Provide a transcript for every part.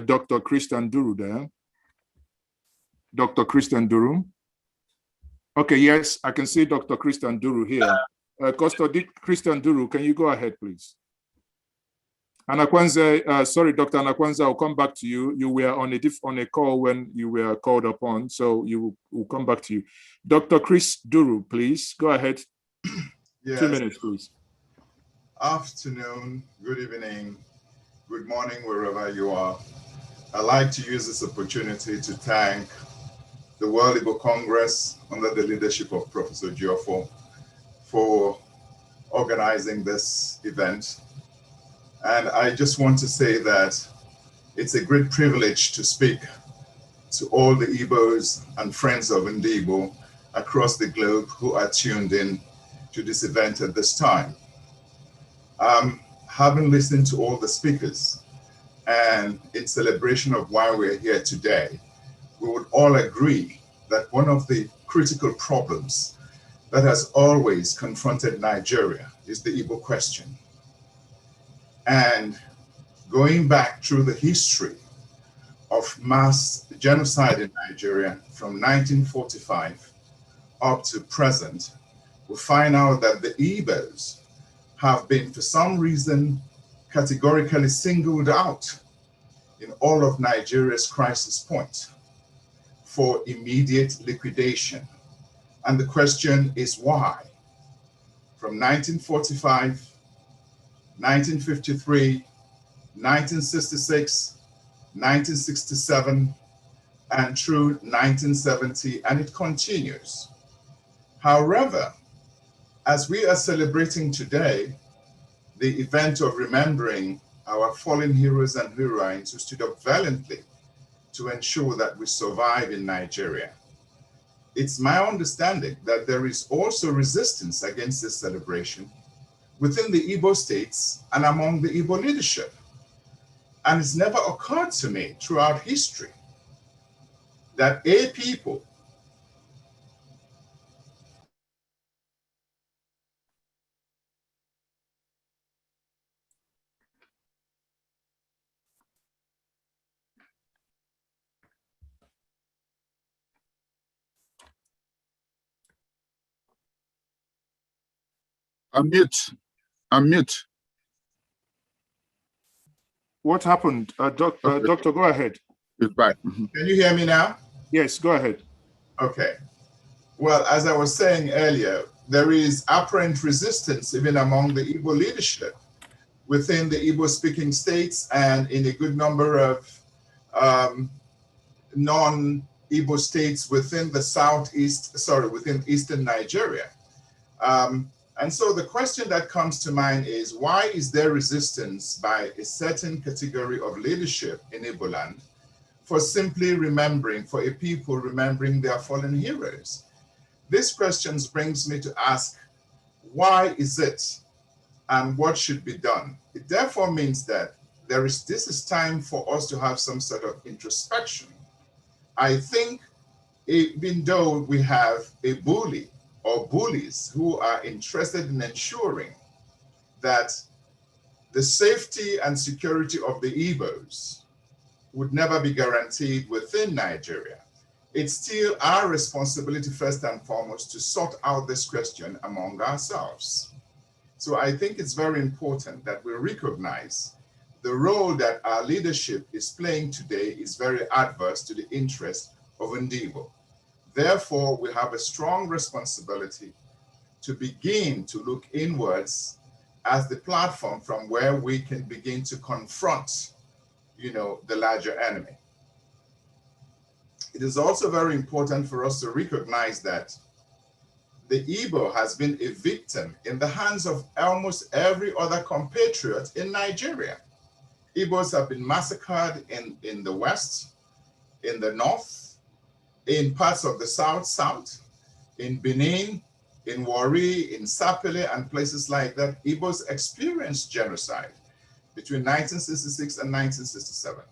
Dr. Christian Duru there. Dr. Christian Duru. Okay, yes, I can see Dr. Christian Duru here. Christian Duru, can you go ahead, please? Anakwanze, sorry, Dr. Anakwanze, I'll come back to you. You were on a call when you were called upon, so we'll come back to you. Dr. Chris Duru, please, go ahead. Yes. 2 minutes, please. Afternoon, good evening, good morning, wherever you are. I'd like to use this opportunity to thank the World Igbo Congress under the leadership of Professor Giofo for organizing this event. And I just want to say that it's a great privilege to speak to all the Igbos and friends of Ndigbo across the globe who are tuned in to this event at this time. Having listened to all the speakers and in celebration of why we're here today, we would all agree that one of the critical problems that has always confronted Nigeria is the Igbo question. And going back through the history of mass genocide in Nigeria from 1945 up to present, we find out that the Igbos have been, for some reason, categorically singled out in all of Nigeria's crisis points for immediate liquidation. And the question is why? From 1945, 1953, 1966, 1967, and through 1970, and it continues. However, as we are celebrating today, the event of remembering our fallen heroes and heroines who stood up valiantly to ensure that we survive in Nigeria, it's my understanding that there is also resistance against this celebration within the Igbo states and among the Igbo leadership. And it's never occurred to me throughout history that a people Unmute. What happened? Doctor, go ahead. It's back. Can you hear me now? Yes, go ahead. Okay. Well, as I was saying earlier, there is apparent resistance even among the Igbo leadership within the Igbo-speaking states and in a good number of non-Igbo states within the within Eastern Nigeria. And so the question that comes to mind is, why is there resistance by a certain category of leadership in Igbo land for simply remembering, for a people remembering their fallen heroes? This question brings me to ask, why is it and what should be done? It therefore means that this is time for us to have some sort of introspection. I think even though we have a bully or bullies who are interested in ensuring that the safety and security of the Igbos would never be guaranteed within Nigeria, it's still our responsibility first and foremost to sort out this question among ourselves. So I think it's very important that we recognize the role that our leadership is playing today is very adverse to the interest of Ndigbo. Therefore, we have a strong responsibility to begin to look inwards as the platform from where we can begin to confront, the larger enemy. It is also very important for us to recognize that the Igbo has been a victim in the hands of almost every other compatriot in Nigeria. Igbos have been massacred in the West, in the North, in parts of the South, in Benin, in Warri, in Sapele, and places like that. Igbos experienced genocide between 1966 and 1967.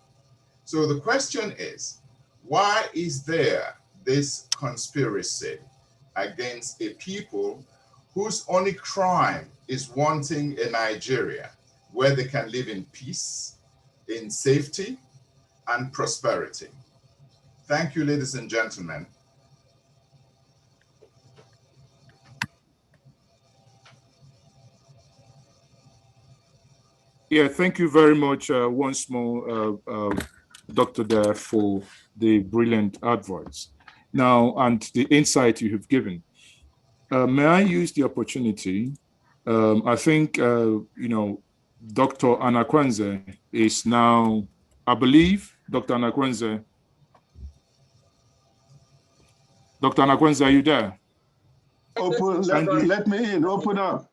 So the question is, why is there this conspiracy against a people whose only crime is wanting a Nigeria where they can live in peace, in safety, and prosperity. Thank you, ladies and gentlemen. Yeah, thank you very much once more, Dr. Dare, for the brilliant advice now and the insight you have given. May I use the opportunity? I think, Dr. Anakwenze is now, I believe, Dr. Anakwenze. Dr. Anakwenze, are you there? Open, let me in, open up.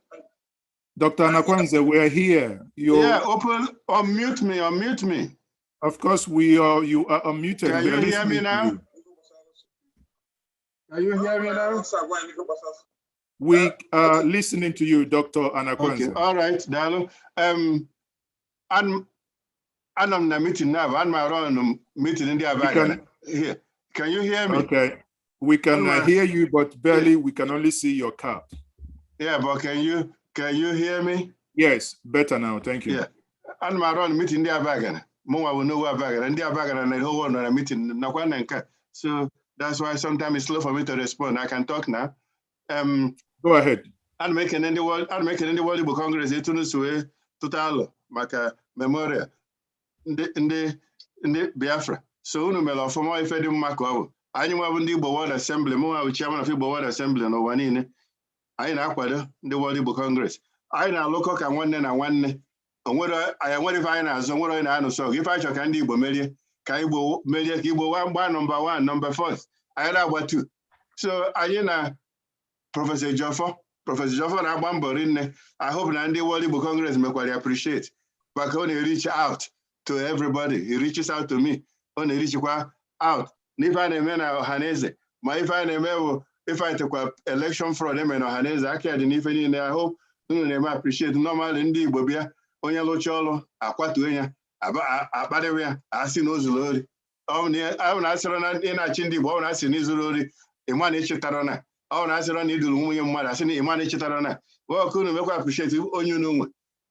Dr. Anakwenze, we're here. Yeah, unmute me. Of course, you are unmuted. Can you hear me now? Can you hear me now? We are listening to you, Dr. Anakwenze. Okay, all right, Dalo. I'm on the meeting now. I'm around the meeting in the here. Can you hear me? Okay, we can hear you, but barely. Yeah. We can only see your cap. Yeah, but can you hear me? Yes, better now. Thank you. Yeah, I'm around the meeting in the More will know where and the and the whole one on a meeting. So that's why sometimes it's slow for me to respond. I can talk now. Go ahead. I'm making in the World Congress total maka memorial in the Biafra. So no melo for more if I didn't mark over. I knew I wouldn't do World Assembly, more chairman of the World Assembly no one in. I know the World Congress. I know local can one and one. And what if I know somewhere in I know so if I can do Bomelia, Kaibo Melia Kibo one, number 4. I know what two. So I know Professor Joffa and Abamborin. I hope Nandi World Congress may quite appreciate. But when he reach out to everybody, he reaches out to me. When he reach out, if I name Hanese, my if I take election from them and Hanese, I can't even I hope you appreciate normal in the Bobia, Onya Locholo, Aquatuena, Abadawea, Asinozulori. I'm not in a chindi, one as in Izulori, a man Tarana. Oh, I said I need to mother, I said Tarana. Well, couldn't make appreciate you on you know.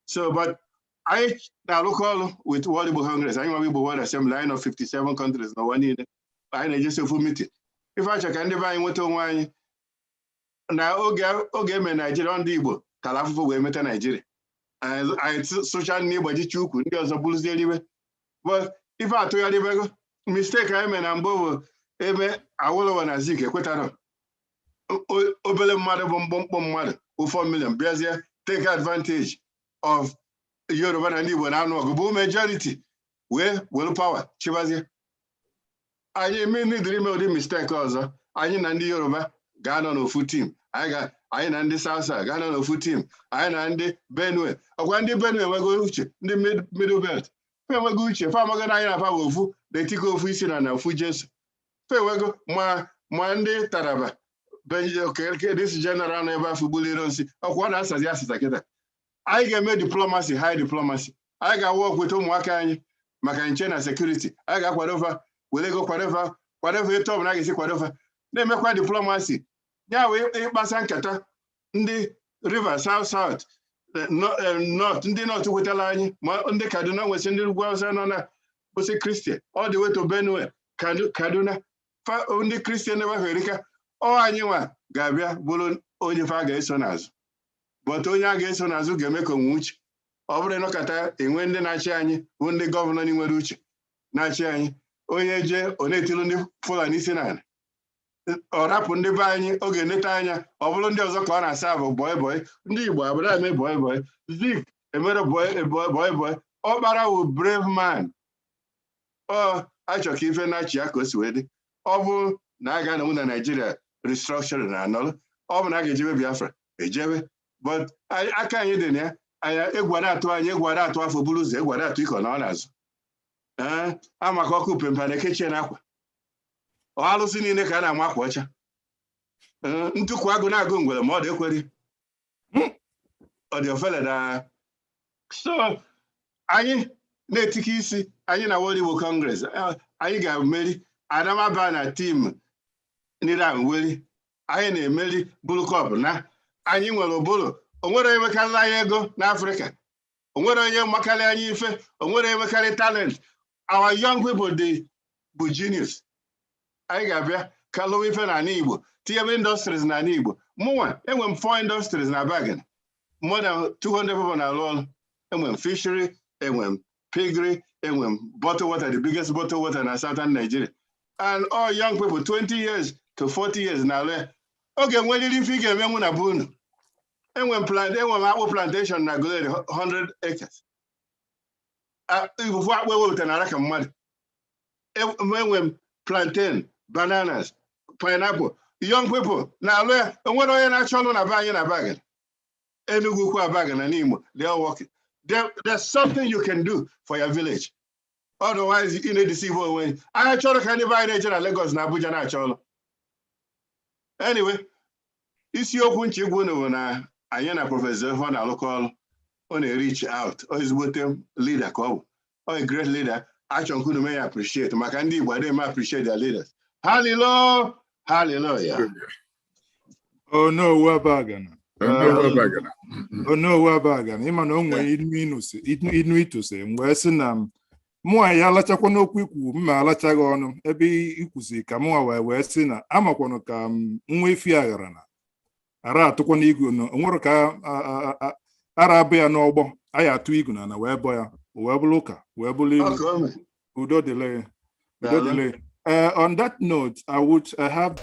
So, but I now look all with World Congress. I know we World Assembly line of 57 countries. No one in I just a full meeting. If I check and divine what on now, okay, man, Nigeria on Igbo, Kalafu, we met Nigeria. I social neighbor, you could get a bulls anyway. But if I told you, mistake, I mean, I'm both, I will want to seek a quota. Obele mother, bomb mother, 4 million. Brazil take advantage of Yoruba and Igbo now. No, majority. Where will power? Chivazi. I mean, the mistake also. I in the Yoruba, Ghana no foot team. I in the South, Ghana no foot team. I in the Benue. When the Benue, we go to the middle belt. When we go to farm, I have a food. They take off fishing and a food just. When we go, Monday, Taraba. Okay, this general never for bullying. What else has yes, I can make diplomacy, high diplomacy. I can work with Umwakani, Makanchena security. I got whatever, will they go whatever you told me, I can say whatever. They make quite diplomacy. Yeah, we Basankata, the river, south, north, the north with a line, on the Kaduna was in the world and was a Christian, all the way to Benue, Kaduna, only Christian never America. Oh, I knew Gabia, Bulun, Onifaga Sonas. But Onya Gasonazu Gameko Much, over the Nokata, in when the Nachani, when the governor in Waruch, Nachani, Oyeje, Onetiluni, full and Isinan. Or up on the Bani, Ogenetanya, or Volunteers of Kona Savo, boy, but I may boy, Zik, a mother boy, oh, but I would brave man. Oh, I shall keep a Nachiakos wedding. Oh, Naga Nigeria. Restructuring and all. All I get Biafra, but I can't get in there. I Eguada for Bulus, Eguada to Econonas. I'm a cock in the kitchen. All seen in the kind of mark watcher. Into Quaguna going with a model query. Or the fella. So I Netikisi, I know what you Congress. I got married. I don't ban a team. Nida Willie, I ain't a Melly Bull Cop, na. I knew a bull, or whatever can I go in Africa. Or what are you Macalani, or whatever can talent. our young people the genius. I got Kaloife na Igbo, TM industries na Igbo. More, and when 4 industries na bagging. More than 200 people na law, and when fishery, and when piggery, and when bottled water, the biggest bottled water in southern Nigeria. And all young people, 20 years to 40 years now. Okay, when did you figure when I boon? And when apple plantation na go 100 acres. Before we will turn around mud. When plantain, bananas, pineapple, young people now and what are you actually buying a bag? And you go a bag and anymore. They are working. There's something you can do for your village. Otherwise, you need to see what way. I actually can't buy nature Lagos na Abuja na. Anyway, it's your country when I am a professor on a local on a reach out or is with them leader call or a great leader. Actually, could may appreciate Makandi, but they may appreciate their leaders. Hallelujah, hallelujah. Oh no, we're bagging. Oh no, we're bagging. Him and only it to say, Wesson. Mụ ya alachakwa n'okwu ikwu mma alachaghị ọnụ ebe ikwusi ka mụ wee sị na amakwanụ ka nwa efi aghara na ara atụkwa n'igu na onwere ka ara abụ ya n'ọgbọ anyị atụ igu na wee bọ ya wee bụrụ ụka wee bụrụ ilu udo dịle. On that note, I would have